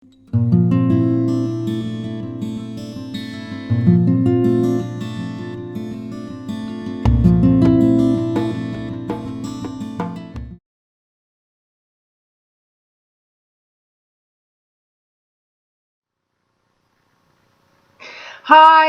Hi,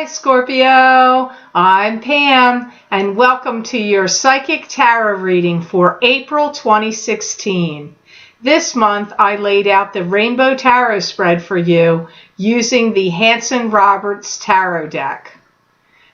Scorpio. I'm Pam, and welcome to your Psychic Tarot reading for April 2016. This month, I laid out the Rainbow Tarot spread for you using the Hanson-Roberts Tarot deck.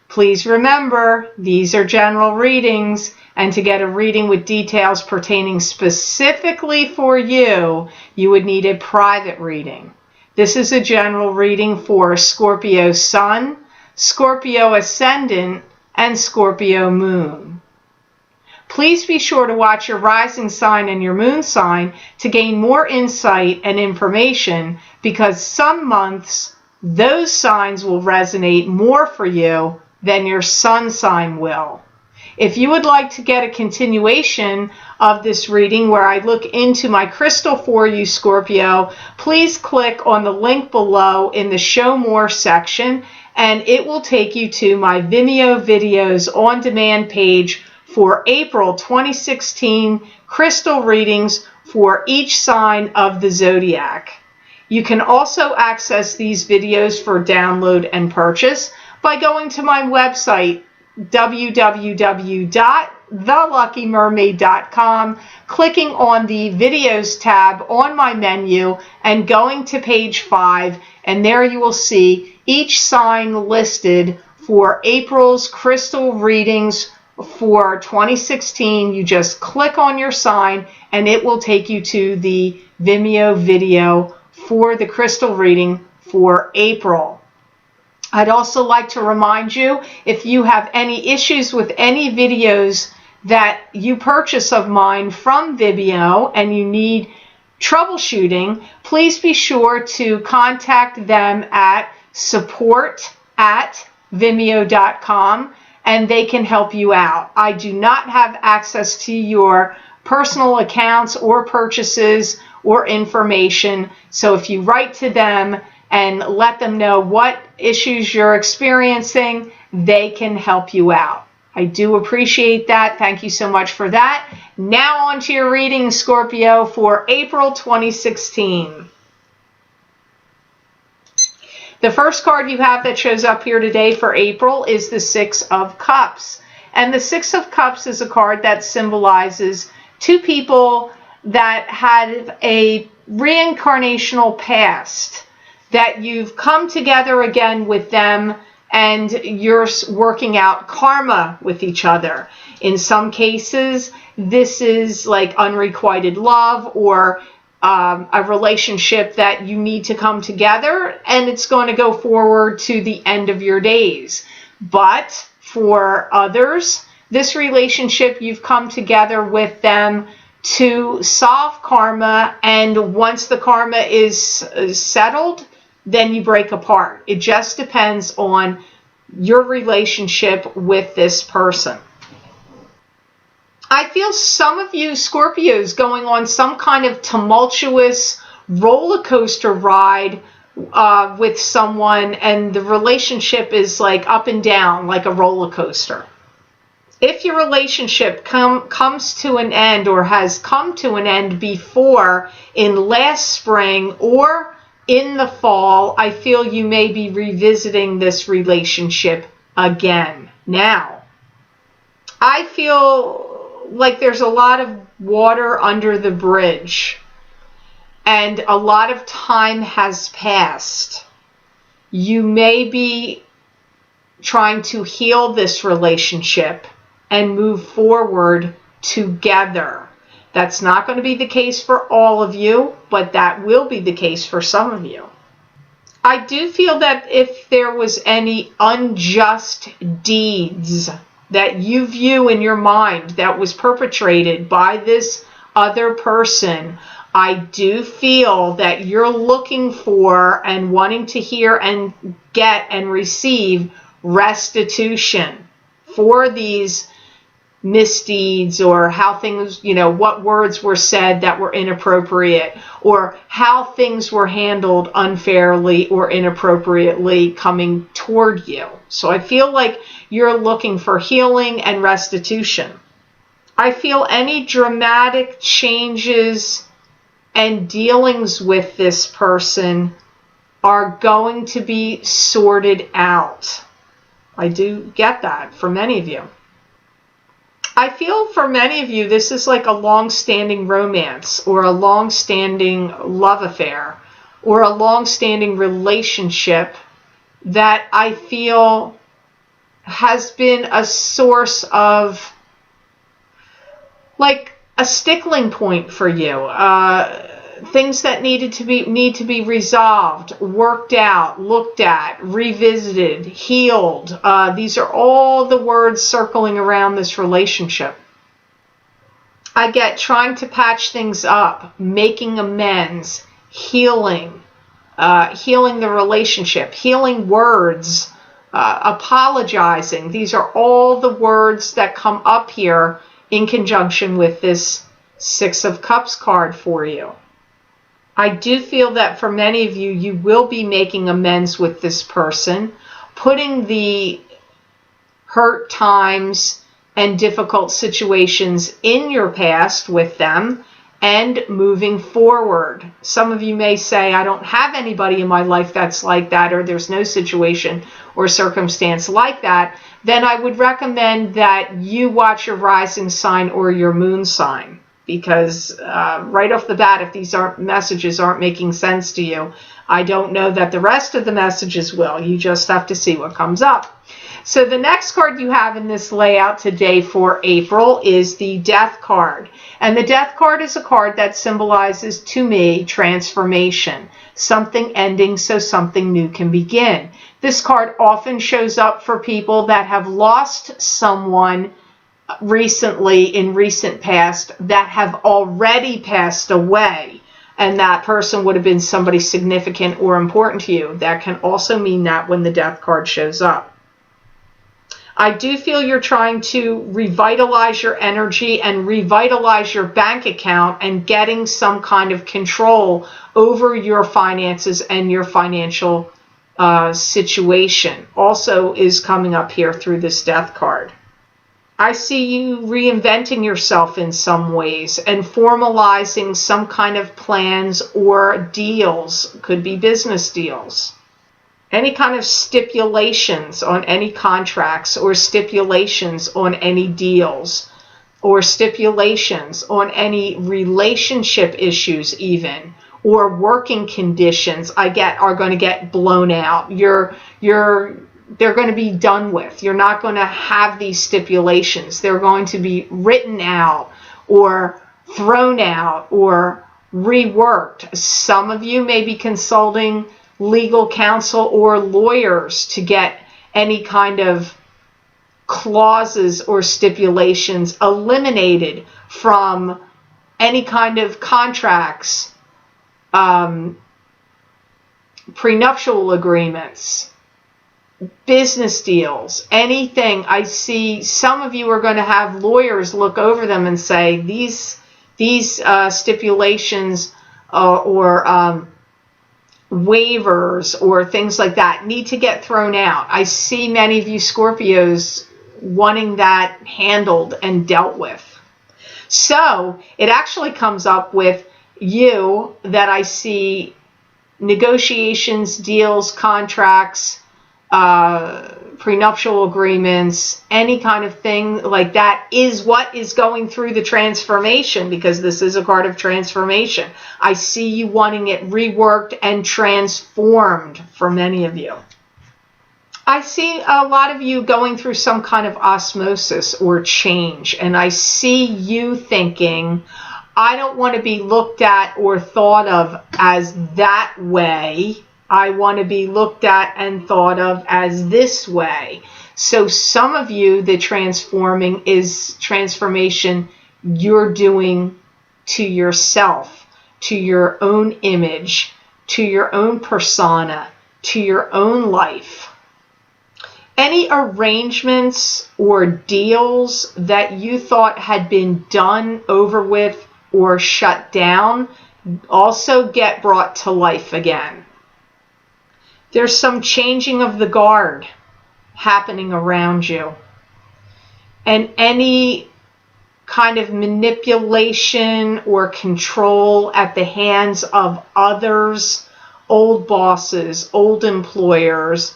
Please remember, these are general readings, and to get a reading with details pertaining specifically for you, you would need a private reading. This is a general reading for Scorpio Sun, Scorpio Ascendant, and Scorpio Moon. Please be sure to watch your rising sign and your moon sign to gain more insight and information, because some months those signs will resonate more for you than your sun sign will. If you would like to get a continuation of this reading where I look into my crystal for you, Scorpio, please click on the link below in the Show More section, and it will take you to my Vimeo videos on demand page for April 2016 crystal readings for each sign of the zodiac. You can also access these videos for download and purchase by going to my website, www.theluckymermaid.com, clicking on the Videos tab on my menu and going to page 5, and there you will see each sign listed for April's crystal readings for 2016. You just click on your sign and it will take you to the Vimeo video for the crystal reading for April. I'd also like to remind you, if you have any issues with any videos that you purchase of mine from Vimeo and you need troubleshooting, please be sure to contact them at support@vimeo.com and they can help you out. I do not have access to your personal accounts or purchases or information, so if you write to them and let them know what issues you're experiencing, they can help you out. I do appreciate that. Thank you so much for that. Now on to your reading, Scorpio, for April 2016. The first card you have that shows up here today for April is the Six of Cups. And the Six of Cups is a card that symbolizes two people that had a reincarnational past, that you've come together again with them and you're working out karma with each other. In some cases, this is like unrequited love or a relationship that you need to come together and it's going to go forward to the end of your days. But for others, this relationship, you've come together with them to solve karma, and once the karma is settled, then you break apart. It just depends on your relationship with this person. I feel some of you Scorpios going on some kind of tumultuous roller coaster ride with someone, and the relationship is like up and down like a roller coaster. If your relationship comes to an end or has come to an end before in last spring or in the fall, I feel you may be revisiting this relationship again. Now, I feel like there's a lot of water under the bridge and a lot of time has passed. You may be trying to heal this relationship and move forward together. That's not going to be the case for all of you, but that will be the case for some of you. I do feel that if there was any unjust deeds that you view in your mind that was perpetrated by this other person, I do feel that you're looking for and wanting to hear and get and receive restitution for these misdeeds, or how things, what words were said that were inappropriate, or how things were handled unfairly or inappropriately coming toward you. So I feel like you're looking for healing and restitution. I feel any dramatic changes and dealings with this person are going to be sorted out. I do get that for many of you. I feel for many of you, this is like a long-standing romance or a long-standing love affair or a long-standing relationship that I feel has been a source of like a stickling point for you. Things that need to be resolved, worked out, looked at, revisited, healed. These are all the words circling around this relationship. I get trying to patch things up, making amends, healing, healing the relationship, healing words, apologizing. These are all the words that come up here in conjunction with this Six of Cups card for you. I do feel that for many of you, you will be making amends with this person, putting the hurt times and difficult situations in your past with them and moving forward. Some of you may say, I don't have anybody in my life that's like that, or there's no situation or circumstance like that. Then I would recommend that you watch your rising sign or your moon sign. Because right off the bat, if these messages aren't making sense to you, I don't know that the rest of the messages will. You just have to see what comes up. So the next card you have in this layout today for April is the Death card. And the Death card is a card that symbolizes, to me, transformation. Something ending so something new can begin. This card often shows up for people that have lost someone recently, in recent past, that have already passed away, and that person would have been somebody significant or important to you. That can also mean that when the Death card shows up. I do feel you're trying to revitalize your energy and revitalize your bank account and getting some kind of control over your finances and your financial situation also is coming up here through this Death card. I see you reinventing yourself in some ways and formalizing some kind of plans or deals. Could be business deals. Any kind of stipulations on any contracts or stipulations on any deals or stipulations on any relationship issues even, or working conditions are going to get blown out. They're going to be done with. You're not going to have these stipulations. They're going to be written out or thrown out or reworked. Some of you may be consulting legal counsel or lawyers to get any kind of clauses or stipulations eliminated from any kind of contracts, prenuptial agreements, business deals, anything. I see some of you are going to have lawyers look over them and say these stipulations or waivers or things like that need to get thrown out. I see many of you Scorpios wanting that handled and dealt with. So it actually comes up with you that I see negotiations, deals, contracts, prenuptial agreements, any kind of thing like that is what is going through the transformation, because this is a card of transformation. I see you wanting it reworked and transformed for many of you. I see a lot of you going through some kind of osmosis or change, and I see you thinking, I don't want to be looked at or thought of as that way. I want to be looked at and thought of as this way. So some of you, the transforming is transformation you're doing to yourself, to your own image, to your own persona, to your own life. Any arrangements or deals that you thought had been done, over with, or shut down also get brought to life again. There's some changing of the guard happening around you. And any kind of manipulation or control at the hands of others, old bosses, old employers,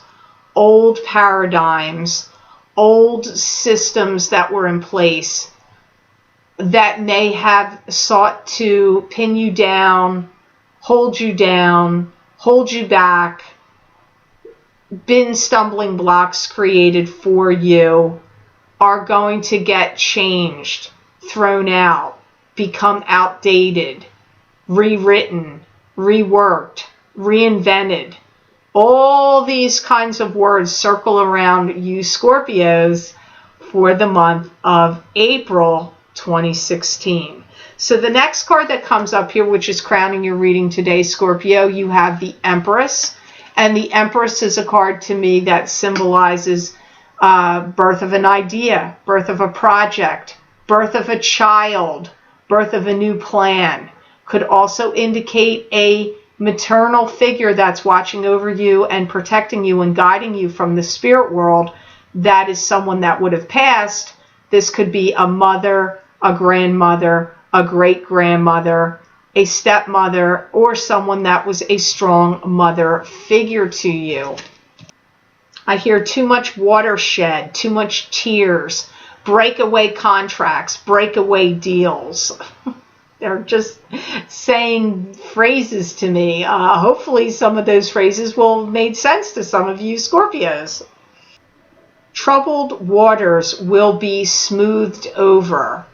old paradigms, old systems that were in place that may have sought to pin you down, hold you back, been stumbling blocks created for you, are going to get changed, thrown out, become outdated, rewritten, reworked, reinvented. All these kinds of words circle around you Scorpios for the month of April 2016. So the next card that comes up here, which is crowning your reading today, Scorpio, you have the Empress. And the Empress is a card to me that symbolizes birth of an idea, birth of a project, birth of a child, birth of a new plan. Could also indicate a maternal figure that's watching over you and protecting you and guiding you from the spirit world. That is someone that would have passed. This could be a mother, a grandmother, a great-grandmother, a stepmother, or someone that was a strong mother figure to you. I hear too much watershed, too much tears, breakaway contracts, breakaway deals. They're just saying phrases to me. Hopefully some of those phrases will have made sense to some of you Scorpios. Troubled waters will be smoothed over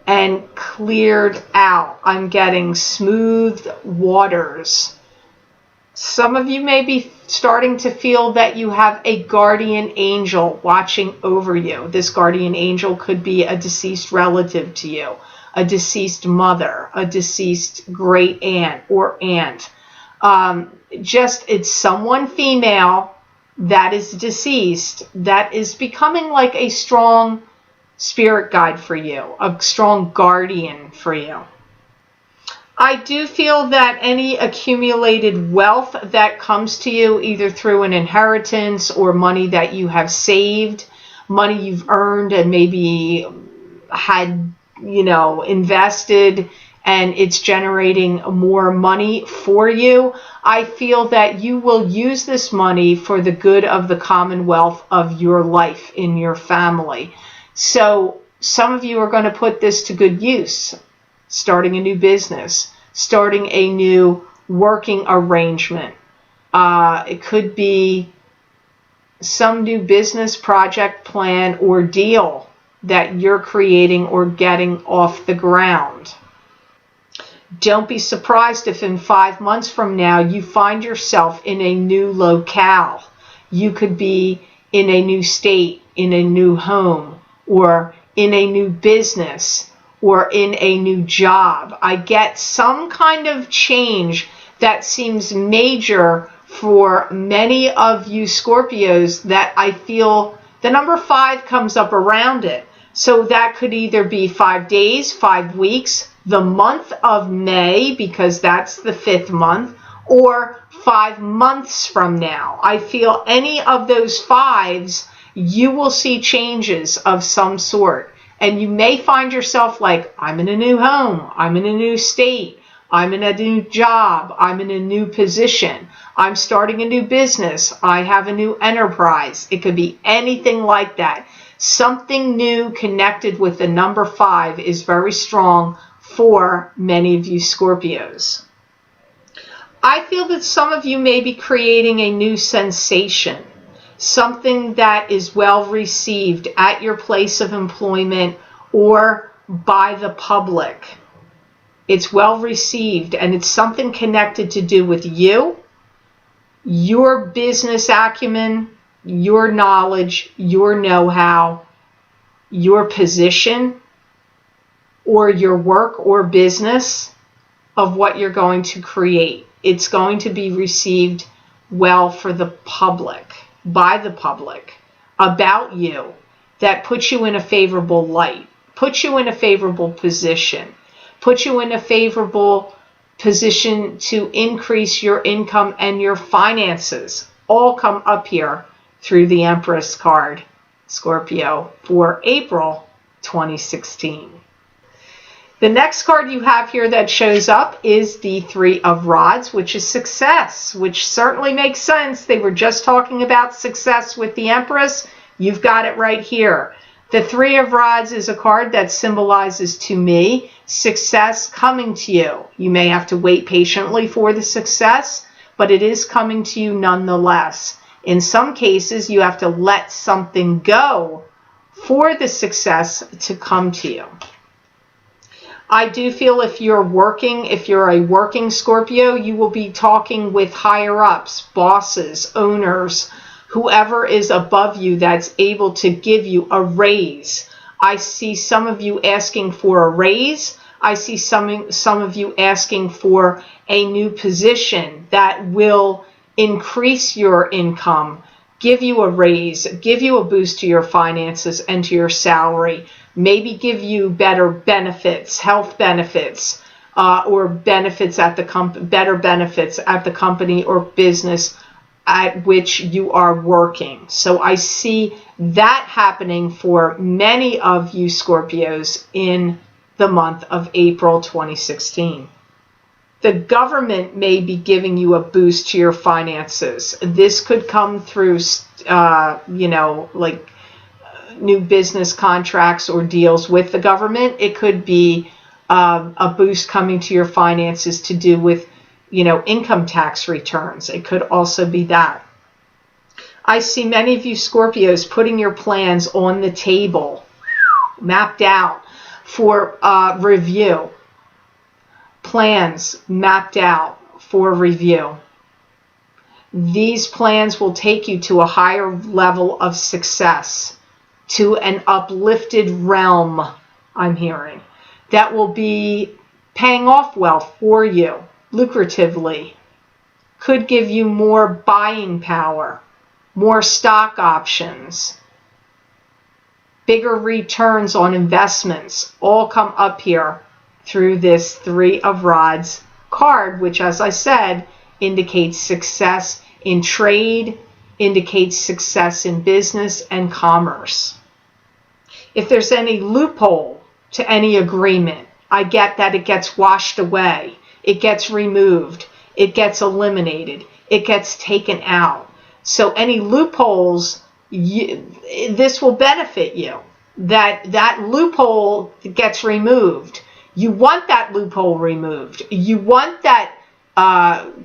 and cleared out. I'm getting smooth waters. Some of you may be starting to feel that you have a guardian angel watching over you. This guardian angel could be a deceased relative to you, a deceased mother, a deceased great aunt or aunt. It's someone female that is deceased that is becoming like a strong spirit guide for you, a strong guardian for you. I do feel that any accumulated wealth that comes to you, either through an inheritance or money that you have saved, money you've earned and maybe had, invested, and it's generating more money for you, I feel that you will use this money for the good of the commonwealth of your life in your family. So some of you are going to put this to good use, starting a new business, starting a new working arrangement. It could be some new business project, plan, or deal that you're creating or getting off the ground. Don't be surprised if in 5 months from now you find yourself in a new locale. You could be in a new state, in a new home, or in a new business, or in a new job. I get some kind of change that seems major for many of you Scorpios, that I feel the number 5 comes up around it. So that could either be 5 days, 5 weeks, the month of May, because that's the 5th month, or 5 months from now. I feel any of those 5s, you will see changes of some sort. And you may find yourself like, I'm in a new home, I'm in a new state, I'm in a new job, I'm in a new position, I'm starting a new business, I have a new enterprise. It could be anything like that. Something new connected with the number 5 is very strong for many of you Scorpios. I feel that some of you may be creating a new sensation, something that is well received at your place of employment or by the public. It's well received, and it's something connected to do with you, your business acumen, your knowledge, your know-how, your position, or your work or business of what you're going to create. It's going to be received well for the public, by the public. about you that puts you in a favorable light, puts you in a favorable position, puts you in a favorable position to increase your income and your finances, all come up here through the Empress card, Scorpio, for April 2016. The next card you have here that shows up is the Three of Rods, which is success, which certainly makes sense. They were just talking about success with the Empress. You've got it right here. The Three of Rods is a card that symbolizes to me success coming to you. You may have to wait patiently for the success, but it is coming to you nonetheless. In some cases, you have to let something go for the success to come to you. I do feel if you're a working Scorpio, you will be talking with higher ups, bosses, owners, whoever is above you that's able to give you a raise. I see some of you asking for a raise. I see some of you asking for a new position that will increase your income, give you a raise, give you a boost to your finances and to your salary, maybe give you better benefits, health benefits, or benefits at the better benefits at the company or business at which you are working. So I see that happening for many of you Scorpios in the month of April 2016. The government may be giving you a boost to your finances. This could come through, like new business contracts or deals with the government. It could be a boost coming to your finances to do with, income tax returns. It could also be that. I see many of you Scorpios putting your plans on the table, mapped out for review. Plans mapped out for review. These plans will take you to a higher level of success, to an uplifted realm, I'm hearing, that will be paying off well for you, lucratively. Could give you more buying power, more stock options, bigger returns on investments, all come up here through this Three of Rods card, which, as I said, indicates success in trade, indicates success in business and commerce. If there's any loophole to any agreement, I get that it gets washed away, it gets removed, it gets eliminated, it gets taken out. So any loopholes, this will benefit you. That loophole gets removed. You want that loophole removed. You want that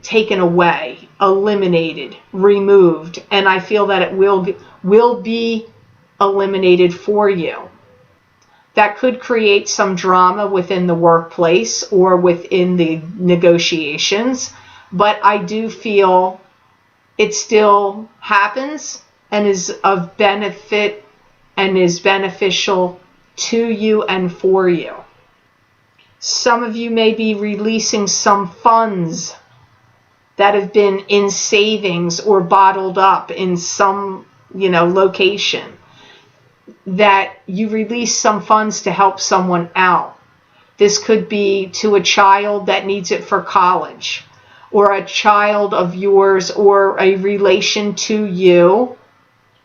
taken away, eliminated, removed, and I feel that it will be eliminated for you. That could create some drama within the workplace or within the negotiations, but I do feel it still happens and is of benefit and is beneficial to you and for you. Some of you may be releasing some funds that have been in savings or bottled up in some, location, that you release some funds to help someone out. This could be to a child that needs it for college, or a child of yours, or a relation to you,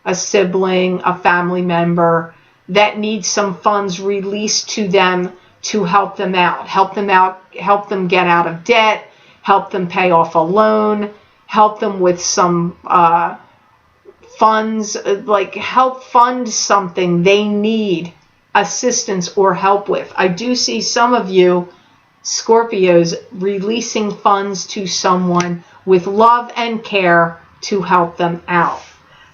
a sibling, a family member that needs some funds released to them to help them out, help them get out of debt, help them pay off a loan, help them with some funds, like help fund something they need assistance or help with. I do see some of you Scorpios releasing funds to someone with love and care to help them out.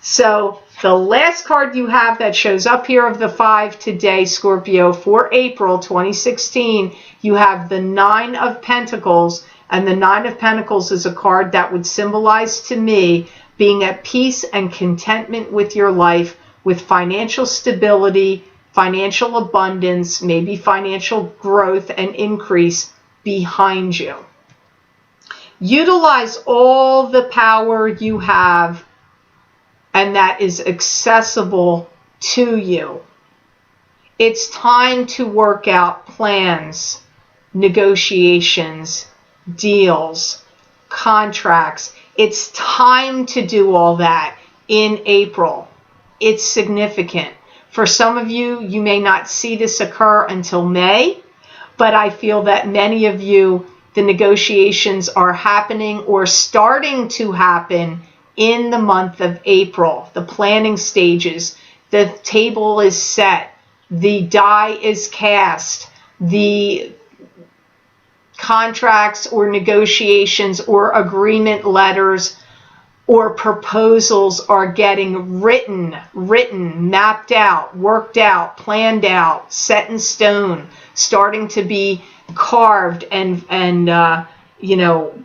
So the last card you have that shows up here of the 5 today, Scorpio, for April 2016, you have the 9 of Pentacles, and the 9 of Pentacles is a card that would symbolize to me being at peace and contentment with your life, with financial stability, financial abundance, maybe financial growth and increase behind you. Utilize all the power you have and that is accessible to you. It's time to work out plans, negotiations, deals, contracts. It's time to do all that in April. It's significant. For some of you, you may not see this occur until May, but I feel that many of you, the negotiations are happening or starting to happen in the month of April. The planning stages, the table is set, the die is cast, the contracts or negotiations or agreement letters or proposals are getting written, mapped out, worked out, planned out, set in stone, starting to be carved and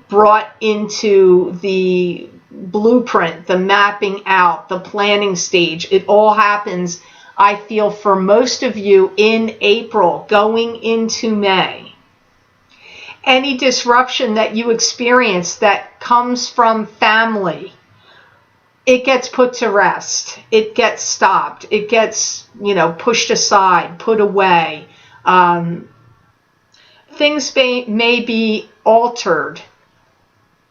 brought into the blueprint, the mapping out, the planning stage. It all happens, I feel, for most of you in April, going into May. Any disruption that you experience that comes from family, it gets put to rest. It gets stopped. It gets, pushed aside, put away. Things may be altered,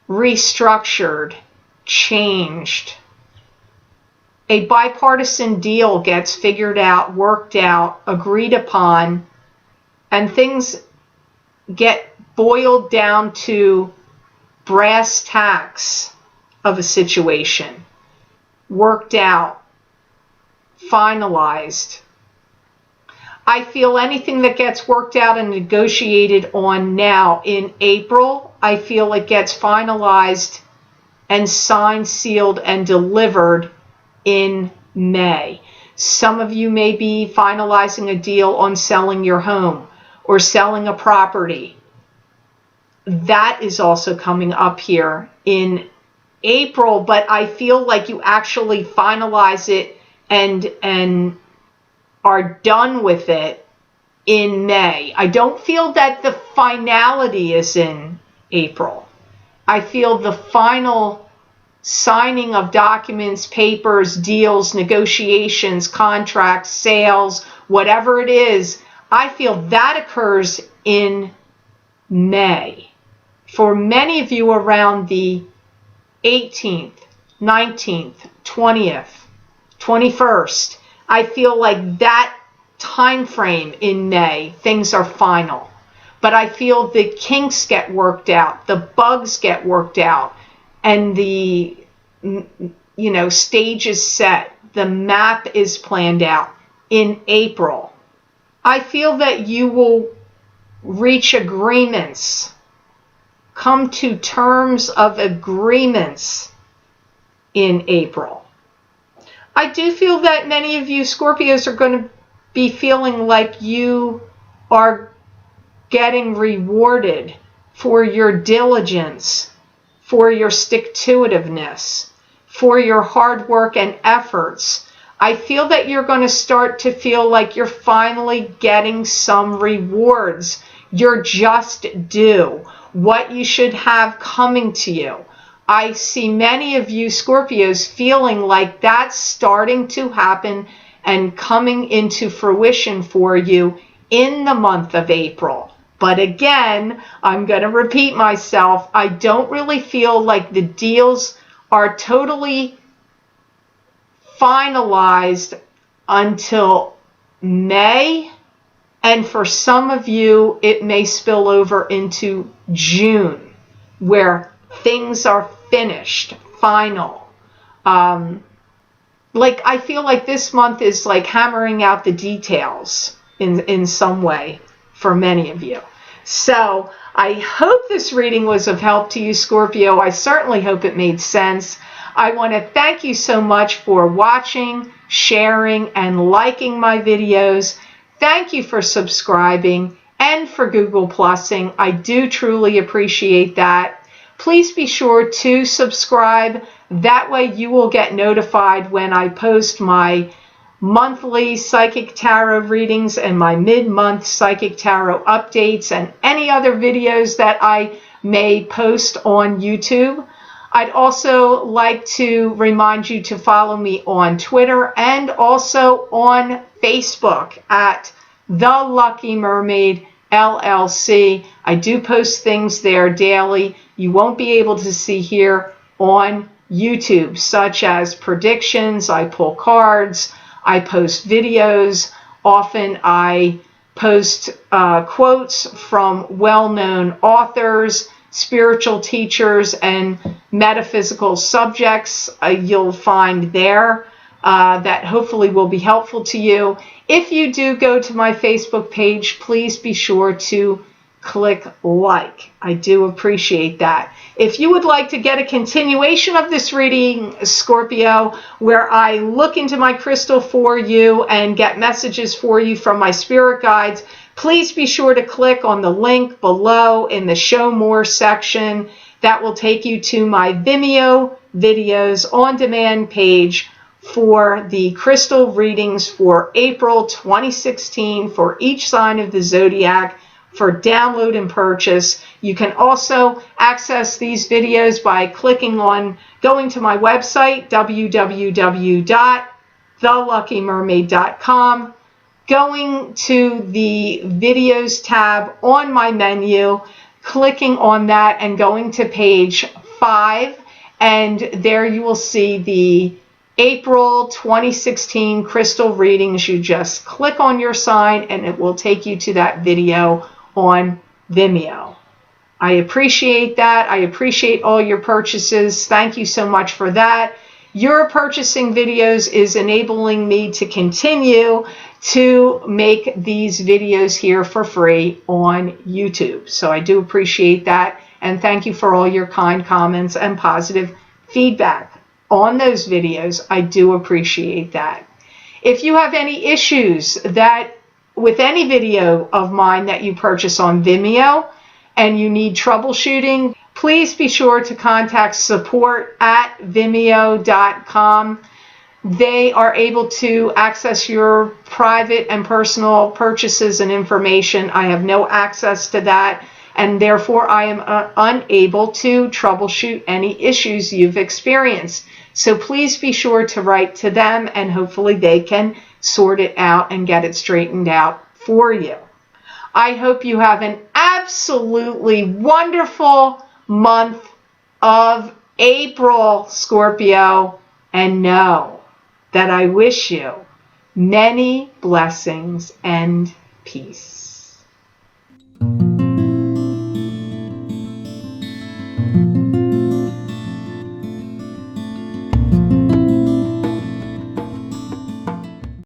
restructured, changed. A bipartisan deal gets figured out, worked out, agreed upon, and things get boiled down to brass tacks of a situation, worked out, finalized. I feel anything that gets worked out and negotiated on now in April, I feel it gets finalized and signed, sealed, and delivered in May. Some of you may be finalizing a deal on selling your home or selling a property. That is also coming up here in April, but I feel like you actually finalize it and are done with it in May. I don't feel that the finality is in April. I feel the final signing of documents, papers, deals, negotiations, contracts, sales, whatever it is, I feel that occurs in May. For many of you around the 18th, 19th, 20th, 21st, I feel like that time frame in May, things are final. But I feel the kinks get worked out, the bugs get worked out, and the stage is set, the map is planned out in April. I feel that you will reach agreements, come to terms of agreements in April. I do feel that many of you Scorpios are going to be feeling like you are getting rewarded for your diligence, for your stick-to-itiveness, for your hard work and efforts. I feel that you're going to start to feel like you're finally getting some rewards. You're just due what you should have coming to you. I see many of you Scorpios feeling like that's starting to happen and coming into fruition for you in the month of April. But again, I'm going to repeat myself. I don't really feel like the deals are totally finalized until May. And for some of you, it may spill over into June, where things are finished, final. I feel like this month is like hammering out the details in some way for many of you. So I hope this reading was of help to you, Scorpio. I certainly hope it made sense. I want to thank you so much for watching, sharing, and liking my videos. Thank you for subscribing and for Google Plusing. I do truly appreciate that. Please be sure to subscribe. That way you will get notified when I post my monthly Psychic Tarot readings and my mid-month Psychic Tarot updates and any other videos that I may post on YouTube. I'd also like to remind you to follow me on Twitter and also on Facebook at The Lucky Mermaid LLC. I do post things there daily you won't be able to see here on YouTube, such as predictions. I pull cards, I post videos. Often I post quotes from well-known authors, spiritual teachers, and metaphysical subjects you'll find there that hopefully will be helpful to you. If you do go to my Facebook page, please be sure to click like. I do appreciate that. If you would like to get a continuation of this reading, Scorpio, where I look into my crystal for you and get messages for you from my spirit guides, please be sure to click on the link below in the Show More section. That will take you to my Vimeo videos on demand page for the crystal readings for April 2016 for each sign of the zodiac for download and purchase. You can also access these videos by going to my website, www.theluckymermaid.com, going to the videos tab on my menu, clicking on that and going to page 5, and there you will see the April 2016 crystal readings. You just click on your sign and it will take you to that video on Vimeo. I appreciate that. I appreciate all your purchases. Thank you so much for that. Your purchasing videos is enabling me to continue to make these videos here for free on YouTube. So I do appreciate that. And thank you for all your kind comments and positive feedback on those videos. I do appreciate that. If you have any issues with any video of mine that you purchase on Vimeo and you need troubleshooting, please be sure to contact support@vimeo.com. They are able to access your private and personal purchases and information. I have no access to that, and therefore I am unable to troubleshoot any issues you've experienced. So please be sure to write to them, and hopefully they can sort it out and get it straightened out for you. I hope you have an absolutely wonderful month of April, Scorpio, and know that I wish you many blessings and peace.